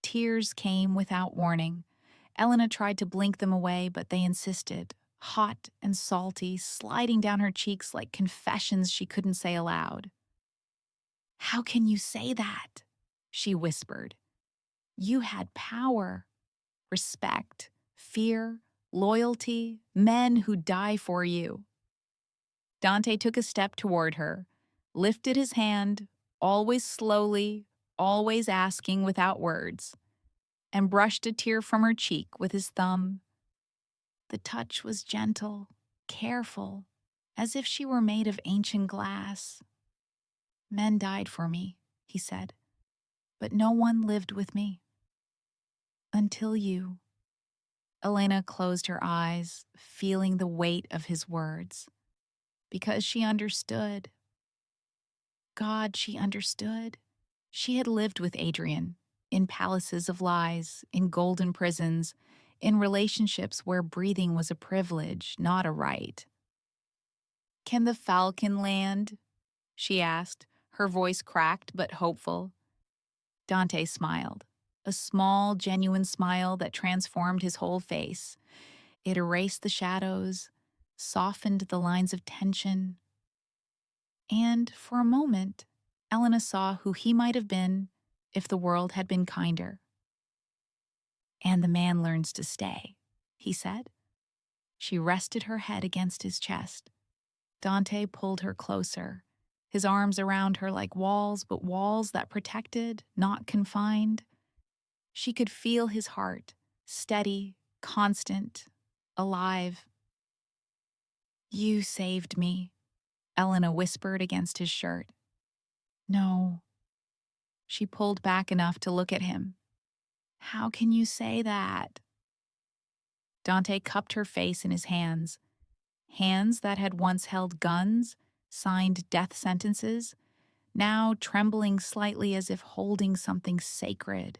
Tears came without warning. Elena tried to blink them away, but they insisted, hot and salty, sliding down her cheeks like confessions she couldn't say aloud. How can you say that? She whispered. You had power, respect, fear, loyalty, men who die for you. Dante took a step toward her, lifted his hand, always slowly, always asking without words, and brushed a tear from her cheek with his thumb. The touch was gentle, careful, as if she were made of ancient glass. Men died for me, he said, but no one lived with me. Until you. Elena closed her eyes, feeling the weight of his words, because she understood. God, she understood. She had lived with Adrian, in palaces of lies, in golden prisons, in relationships where breathing was a privilege, not a right. Can the falcon land? She asked, her voice cracked but hopeful. Dante smiled, a small, genuine smile that transformed his whole face. It erased the shadows, softened the lines of tension. And for a moment, Elena saw who he might have been if the world had been kinder. And the man learns to stay, he said. She rested her head against his chest. Dante pulled her closer, his arms around her like walls, but walls that protected, not confined. She could feel his heart, steady, constant, alive. You saved me, Elena whispered against his shirt. No. She pulled back enough to look at him. How can you say that? Dante cupped her face in his hands that had once held guns, signed death sentences, now trembling slightly as if holding something sacred.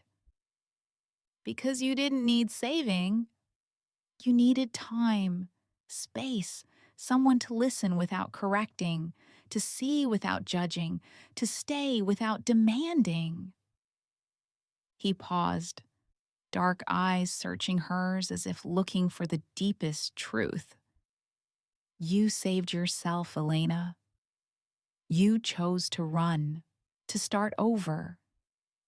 Because you didn't need saving. You needed time, space, someone to listen without correcting, to see without judging, to stay without demanding. He paused, dark eyes searching hers as if looking for the deepest truth. You saved yourself, Elena. You chose to run, to start over,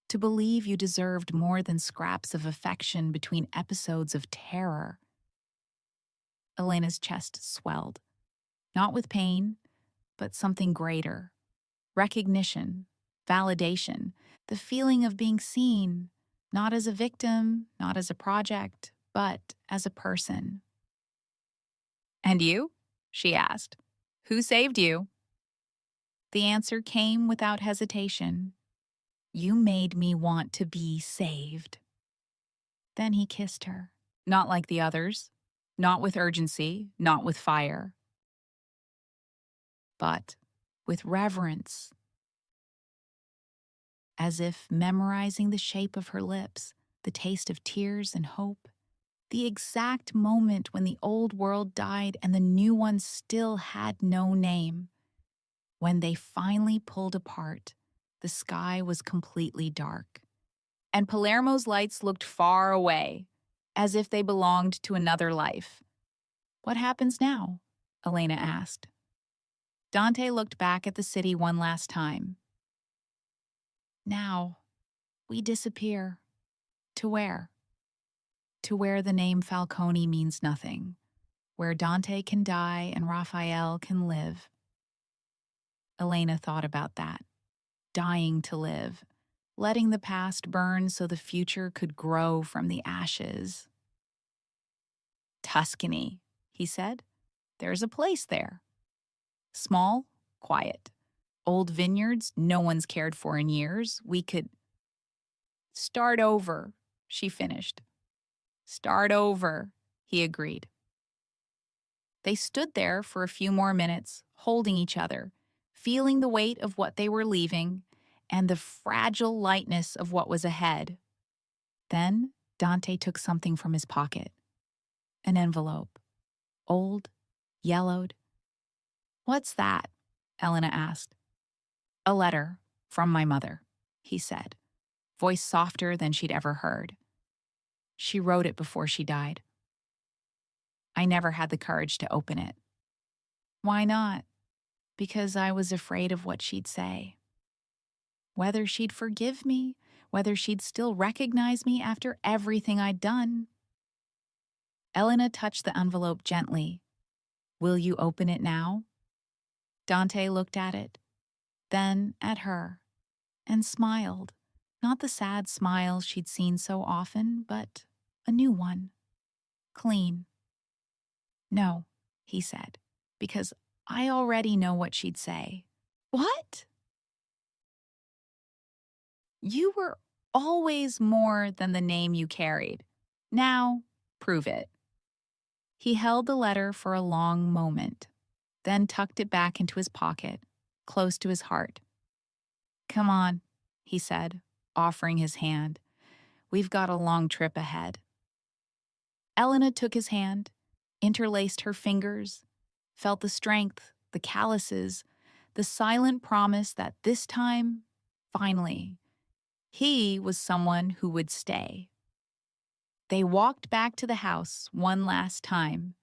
to believe you deserved more than scraps of affection between episodes of terror. Elena's chest swelled, not with pain, but something greater. Recognition, validation, the feeling of being seen, not as a victim, not as a project, but as a person. And you? She asked. Who saved you? The answer came without hesitation. You made me want to be saved. Then he kissed her, not like the others, not with urgency, not with fire, but with reverence, as if memorizing the shape of her lips, the taste of tears and hope, the exact moment when the old world died and the new one still had no name. When they finally pulled apart, the sky was completely dark, and Palermo's lights looked far away, as if they belonged to another life. What happens now? Elena asked. Dante looked back at the city one last time. Now, we disappear. To where? To where the name Falcone means nothing, where Dante can die and Raphael can live. Elena thought about that. Dying to live, letting the past burn so the future could grow from the ashes. Tuscany, he said. There's a place there. Small, quiet. Old vineyards no one's cared for in years. We could start over, she finished. Start over, he agreed. They stood there for a few more minutes, holding each other, feeling the weight of what they were leaving and the fragile lightness of what was ahead. Then Dante took something from his pocket. An envelope. Old, yellowed. What's that? Elena asked. A letter from my mother, he said, voice softer than she'd ever heard. She wrote it before she died. I never had the courage to open it. Why not? Because I was afraid of what she'd say. Whether she'd forgive me, whether she'd still recognize me after everything I'd done. Elena touched the envelope gently. Will you open it now? Dante looked at it, then at her, and smiled, Not the sad smile she'd seen so often, but a new one, clean. No, he said, because I already know what she'd say. What? You were always more than the name you carried. Now, prove it. He held the letter for a long moment, then tucked it back into his pocket, close to his heart. Come on, he said, offering his hand. We've got a long trip ahead. Elena took his hand, interlaced her fingers, felt the strength, the calluses, the silent promise that this time, finally, he was someone who would stay. They walked back to the house one last time,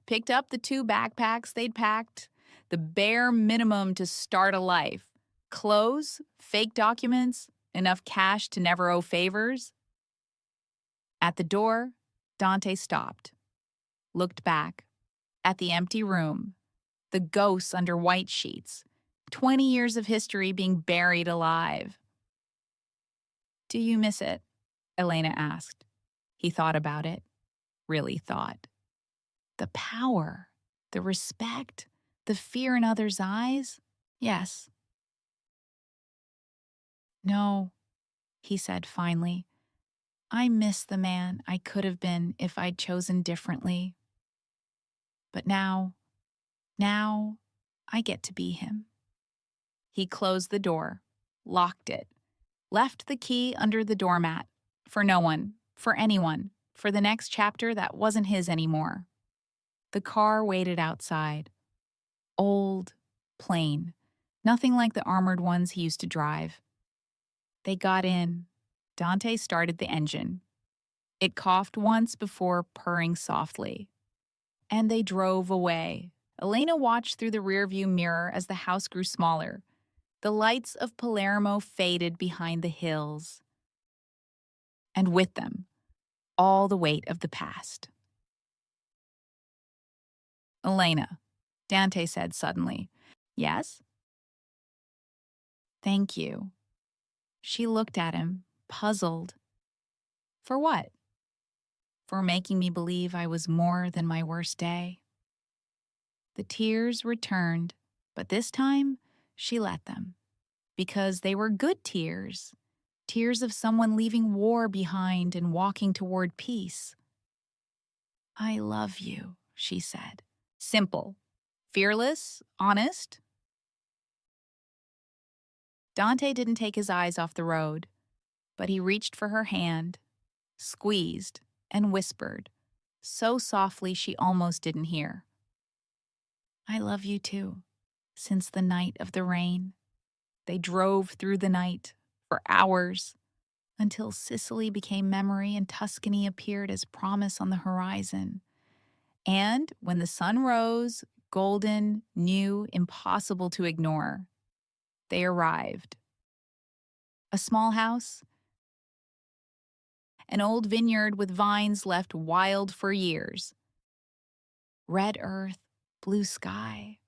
picked up the 2 backpacks they'd packed, the bare minimum to start a life: clothes, fake documents, enough cash to never owe favors. At the door, Dante stopped, looked back at the empty room, the ghosts under white sheets, 20 years of history being buried alive. Do you miss it? Elena asked. He thought about it, really thought. The power, the respect, the fear in others' eyes? Yes. No, he said finally. I miss the man I could have been if I'd chosen differently. But now, I get to be him. He closed the door, locked it, left the key under the doormat. For no one, for anyone, for the next chapter that wasn't his anymore. The car waited outside. Old, plain, nothing like the armored ones he used to drive. They got in. Dante started the engine. It coughed once before purring softly. And they drove away. Elena watched through the rearview mirror as the house grew smaller. The lights of Palermo faded behind the hills. And with them, all the weight of the past. Elena, Dante said suddenly. Yes? Thank you. She looked at him, puzzled. For what? For making me believe I was more than my worst day. The tears returned, but this time she let them. Because they were good tears. Tears of someone leaving war behind and walking toward peace. I love you, she said. Simple. Fearless, honest. Dante didn't take his eyes off the road, but he reached for her hand, squeezed, and whispered, so softly she almost didn't hear. I love you too, since the night of the rain. They drove through the night, for hours, until Sicily became memory and Tuscany appeared as promise on the horizon. And when the sun rose, golden, new, impossible to ignore, they arrived. A small house, an old vineyard with vines left wild for years. Red earth, blue sky.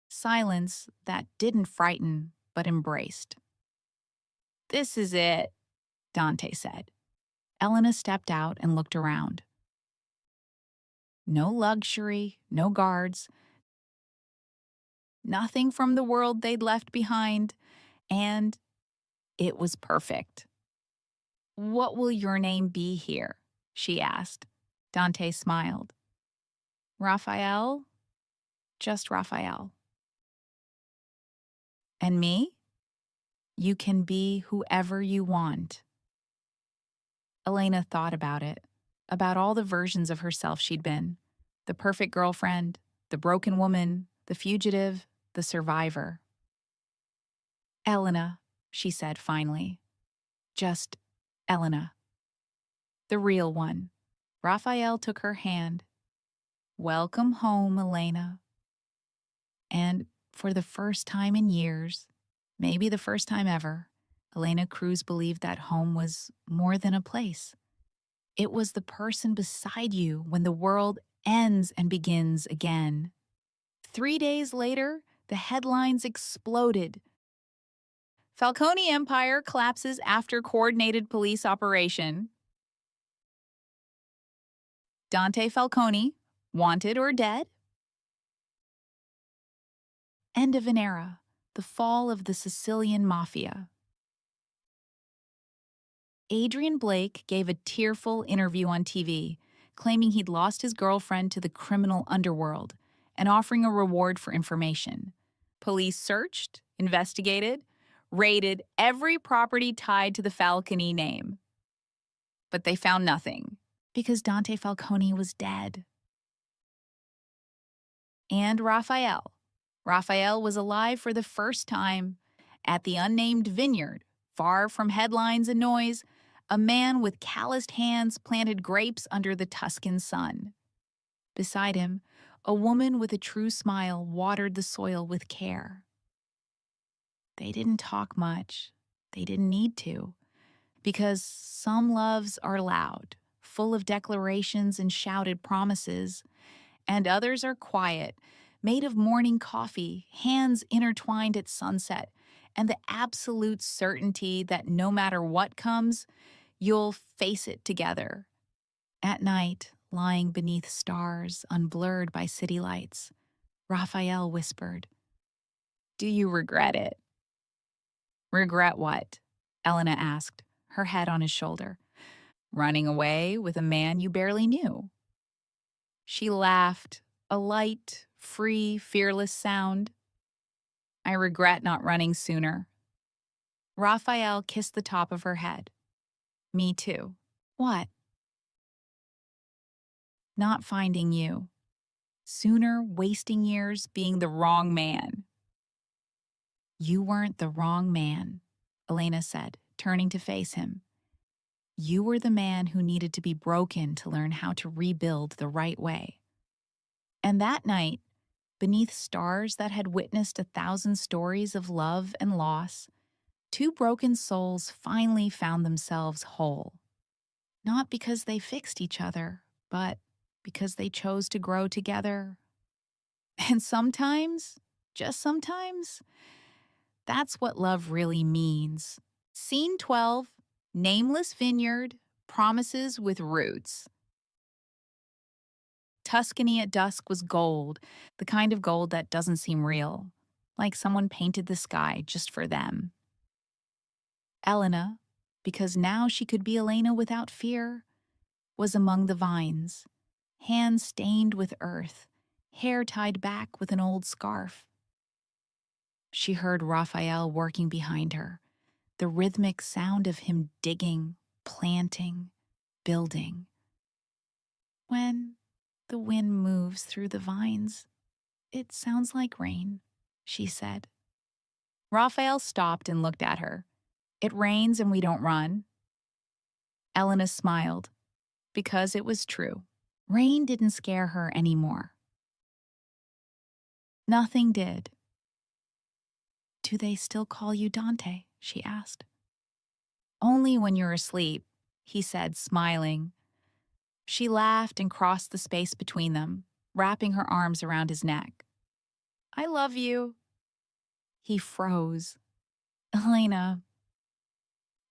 Silence that didn't frighten, but embraced. This is it, Dante said. Elena stepped out and looked around. No luxury, no guards, nothing from the world they'd left behind, and it was perfect. What will your name be here? She asked. Dante smiled. Raphael? Just Raphael. And me? You can be whoever you want. Elena thought about it, about all the versions of herself she'd been. The perfect girlfriend, the broken woman, the fugitive, the survivor. Elena, she said finally. Just Elena. The real one. Raphael took her hand. Welcome home, Elena. And for the first time in years, maybe the first time ever, Elena Cruz believed that home was more than a place. It was the person beside you when the world ends and begins again. 3 days later, the headlines exploded. Falcone Empire collapses after coordinated police operation. Dante Falcone, wanted or dead? End of an era. The fall of the Sicilian Mafia. Adrian Blake gave a tearful interview on TV, claiming he'd lost his girlfriend to the criminal underworld and offering a reward for information. Police searched, investigated, raided every property tied to the Falcone name. But they found nothing, because Dante Falcone was dead. And Raphael. Raphael was alive for the first time at the unnamed vineyard, far from headlines and noise. A man with calloused hands planted grapes under the Tuscan sun. Beside him, a woman with a true smile watered the soil with care. They didn't talk much. They didn't need to, because some loves are loud, full of declarations and shouted promises, and others are quiet, made of morning coffee, hands intertwined at sunset, and the absolute certainty that no matter what comes, you'll face it together. At night, lying beneath stars unblurred by city lights, Raphael whispered, "Do you regret it?" "Regret what?" Elena asked, her head on his shoulder. "Running away with a man you barely knew." She laughed, a light, free, fearless sound. "I regret not running sooner." Raphael kissed the top of her head. "Me too." "What?" "Not finding you. Sooner wasting years being the wrong man." "You weren't the wrong man," Elena said, turning to face him. "You were the man who needed to be broken to learn how to rebuild the right way." And that night, beneath stars that had witnessed 1,000 stories of love and loss, two broken souls finally found themselves whole. Not because they fixed each other, but because they chose to grow together. And sometimes, just sometimes, that's what love really means. Scene 12, nameless vineyard, promises with roots. Tuscany at dusk was gold, the kind of gold that doesn't seem real, like someone painted the sky just for them. Elena, because now she could be Elena without fear, was among the vines, hands stained with earth, hair tied back with an old scarf. She heard Raphael working behind her, the rhythmic sound of him digging, planting, building. "When the wind moves through the vines, it sounds like rain," she said. Raphael stopped and looked at her. "It rains and we don't run." Elena smiled, because it was true. Rain didn't scare her anymore. Nothing did. "Do they still call you Dante?" she asked. "Only when you're asleep," he said, smiling. She laughed and crossed the space between them, wrapping her arms around his neck. "I love you." He froze. "Elena."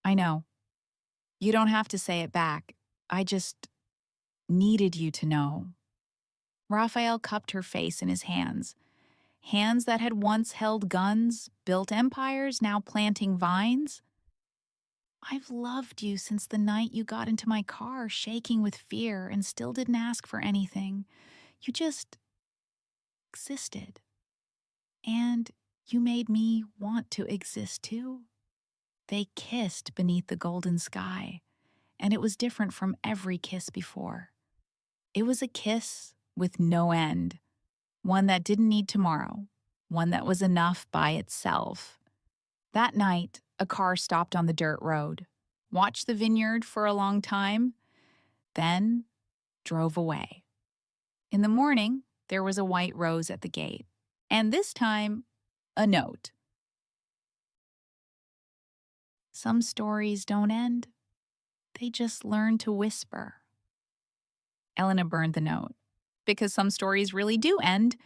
"I know. You don't have to say it back. I just needed you to know." Raphael cupped her face in his hands. Hands that had once held guns, built empires, now planting vines. "I've loved you since the night you got into my car, shaking with fear, and still didn't ask for anything. You just existed. And you made me want to exist too." They kissed beneath the golden sky, and it was different from every kiss before. It was a kiss with no end, one that didn't need tomorrow, one that was enough by itself. That night, a car stopped on the dirt road, watched the vineyard for a long time, then drove away. In the morning, there was a white rose at the gate, and this time, a note. Some stories don't end. They just learn to whisper. Elena burned the note, because some stories really do end,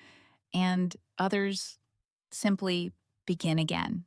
and others simply begin again.